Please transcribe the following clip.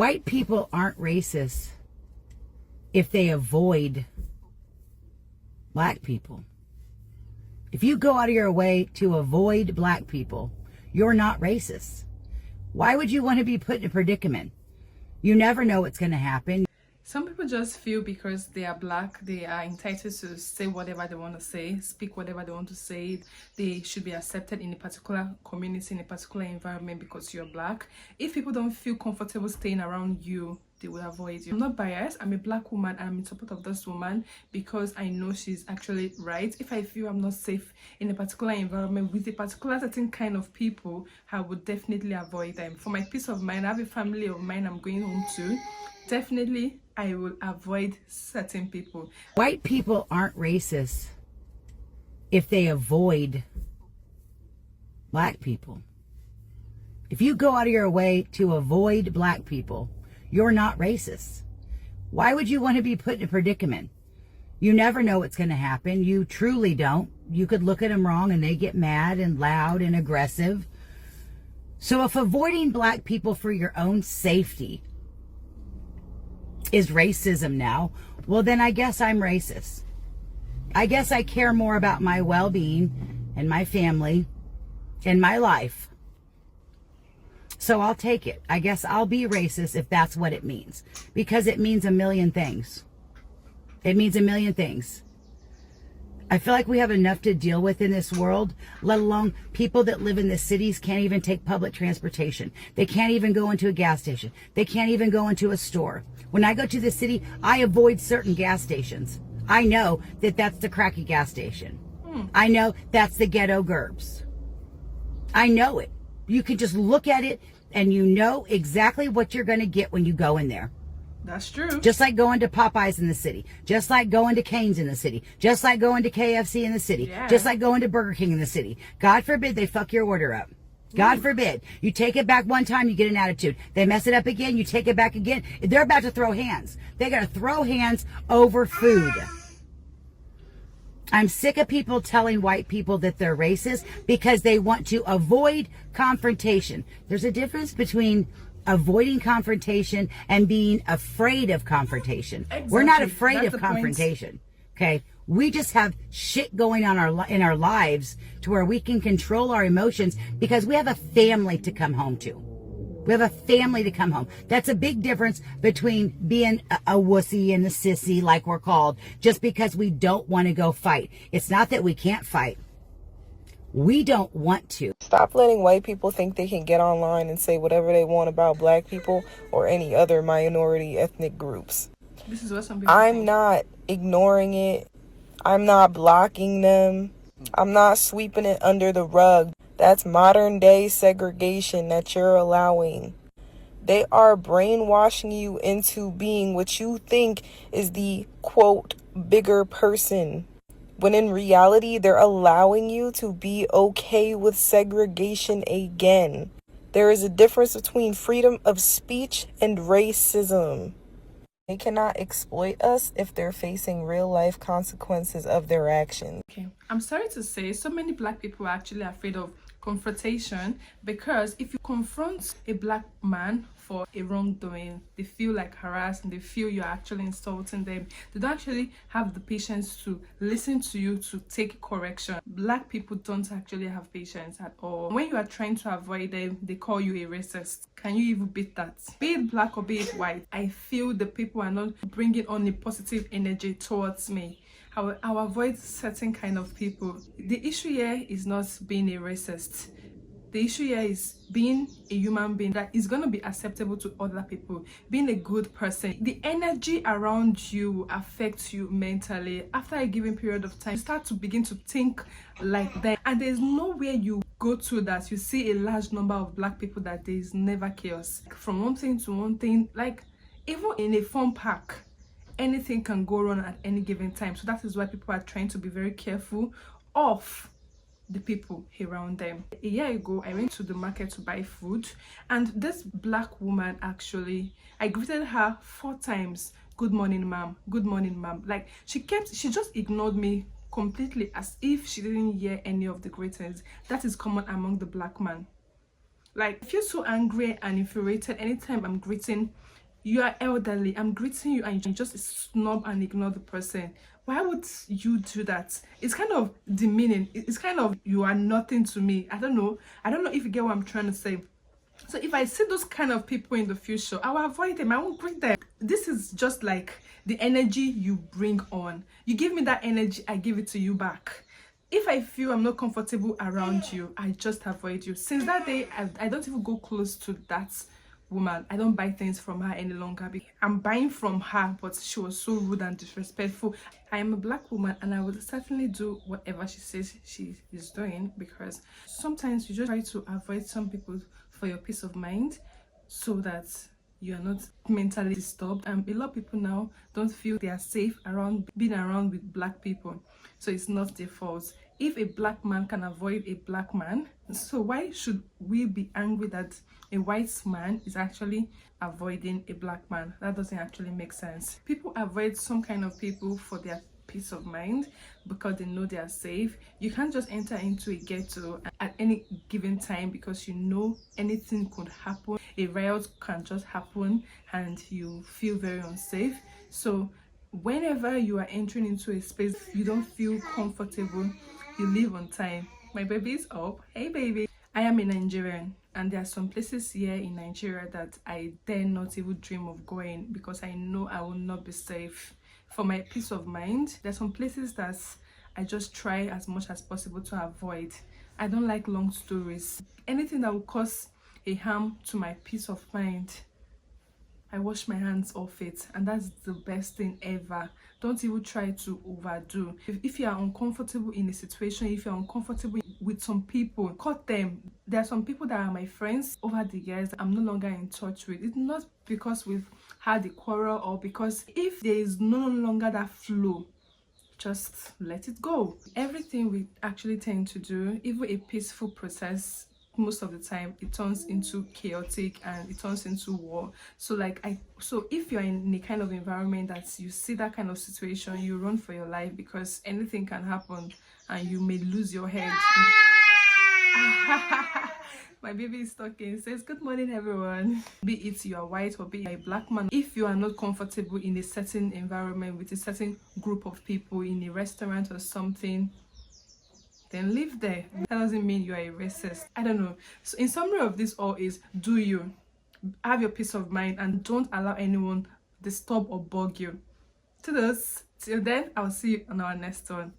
White people aren't racist if they avoid black people. If you go out of your way to avoid black people, you're not racist. Why would you want to be put in a predicament? You never know what's going to happen. Some people just feel because they are black, they are entitled to say whatever they want to say, speak whatever they want to say. They should be accepted in a particular community, in a particular environment because you're black. If people don't feel comfortable staying around you, they will avoid you. I'm not biased. I'm a black woman and I'm in support of this woman because I know she's actually right. If I feel I'm not safe in a particular environment with a particular certain kind of people, I would definitely avoid them. For my peace of mind, I have a family of mine I'm going home to. Definitely, I will avoid certain people. White people aren't racist if they avoid black people. If you go out of your way to avoid black people, you're not racist. Why would you want to be put in a predicament? You never know what's going to happen. You truly don't. You could look at them wrong and they get mad and loud and aggressive. So if avoiding black people for your own safety is racism now, well then I guess I'm racist. I guess I care more about my well-being and my family and my life. So I'll take it. I guess I'll be racist if that's what it means. Because it means a million things. It means a million things. I feel like we have enough to deal with in this world, let alone people that live in the cities can't even take public transportation. They can't even go into a gas station. They can't even go into a store. When I go to the city, I avoid certain gas stations. I know that that's the cracky gas station. I know that's the ghetto gerbs. I know it. You can just look at it and you know exactly what you're going to get when you go in there. That's true. Just like going to Popeyes in the city. Just like going to Cane's in the city. Just like going to KFC in the city. Yeah. Just like going to Burger King in the city. God forbid they fuck your order up. God forbid. You take it back one time, you get an attitude. They mess it up again, you take it back again. They're about to throw hands. They're going to throw hands over food. I'm sick of people telling white people that they're racist because they want to avoid confrontation. There's a difference between avoiding confrontation and being afraid of confrontation. Exactly. We're not afraid That's of the point. confrontation. Okay? We just have shit going on in our lives to where we can control our emotions because we have a family to come home to. We have a family to come home. That's a big difference between being a wussy and a sissy, like we're called, just because we don't want to go fight. It's not that we can't fight. We don't want to. Stop letting white people think they can get online and say whatever they want about black people or any other minority ethnic groups. This is what some people I'm think. not ignoring it. I'm not blocking them. I'm not sweeping it under the rug. That's modern day segregation that you're allowing. They are brainwashing you into being what you think is the, quote, bigger person. When in reality, they're allowing you to be okay with segregation again. There is a difference between freedom of speech and racism. They cannot exploit us if they're facing real life consequences of their actions. Okay, I'm sorry to say so many black people are actually afraid of confrontation because if you confront a black man for a wrongdoing, they feel like harassed and they feel you're actually insulting them. They don't actually have the patience to listen to you to take correction. Black people don't actually have patience at all. When you are trying to avoid them, they call you a racist. Can you even beat that? Be it black or be it white, I feel the people are not bringing on a positive energy towards me. I'll avoid certain kind of people. The issue here is not being a racist. The issue here is being a human being that is going to be acceptable to other people, being a good person. The energy around you affects you mentally. After a given period of time, you start to begin to think like that. And there's nowhere you go to that you see a large number of black people that there is never chaos. From one thing to one thing, like even in a fun park, anything can go wrong at any given time. So that is why people are trying to be very careful of the people around them. A year ago, I went to the market to buy food, and this black woman actually, I greeted her 4 times. Good morning, ma'am. Good morning, ma'am. Like she just ignored me completely as if she didn't hear any of the greetings. That is common among the black man. Like I feel so angry and infuriated anytime I'm greeting You are elderly, I'm greeting you and you just snub and ignore the person. Why would you do that? It's kind of demeaning. It's kind of, you are nothing to me. I don't know if you get what I'm trying to say. So if I see those kind of people in the future, I will avoid them. I won't greet them. This is just like the energy you bring on. You give me that energy, I give it to you back. If I feel I'm not comfortable around you, I just avoid you. Since that day, I don't even go close to that woman. I don't buy things from her any longer. I'm buying from her, but she was so rude and disrespectful. I am a black woman and I would certainly do whatever she says she is doing, because sometimes you just try to avoid some people for your peace of mind, so that you are not mentally disturbed. A lot of people now don't feel they are safe around being around with black people, so it's not their fault. If a black man can avoid a black man, so why should we be angry that a white man is actually avoiding a black man? That doesn't actually make sense. People avoid some kind of people for their peace of mind because they know they are safe. You can't just enter into a ghetto at any given time, because you know anything could happen. A riot can just happen and you feel very unsafe. So whenever you are entering into a space you don't feel comfortable, you leave on time. My baby is up. Hey baby. I am a Nigerian and there are some places here in Nigeria that I dare not even dream of going, because I know I will not be safe. For my peace of mind, there's some places that I just try as much as possible to avoid. I don't like long stories. Anything that will cause a harm to my peace of mind, I wash my hands off it, and that's the best thing ever. Don't even try to overdo. If you are uncomfortable in a situation, if you're uncomfortable with some people, cut them. There are some people that are my friends over the years I'm no longer in touch with. It's not because we've had a quarrel, or because if there is no longer that flow, just let it go. Everything we actually tend to do, even a peaceful process, most of the time it turns into chaotic and it turns into war. So if you're in a kind of environment that you see that kind of situation, you run for your life, because anything can happen and you may lose your head. My baby is talking. Says good morning everyone. Be it you are white or be it a black man, if you are not comfortable in a certain environment with a certain group of people, in a restaurant or something, then live there. That doesn't mean you are a racist. I don't know. So in summary of this all is, do you have your peace of mind and don't allow anyone disturb or bug you. Till then, I'll see you on our next one.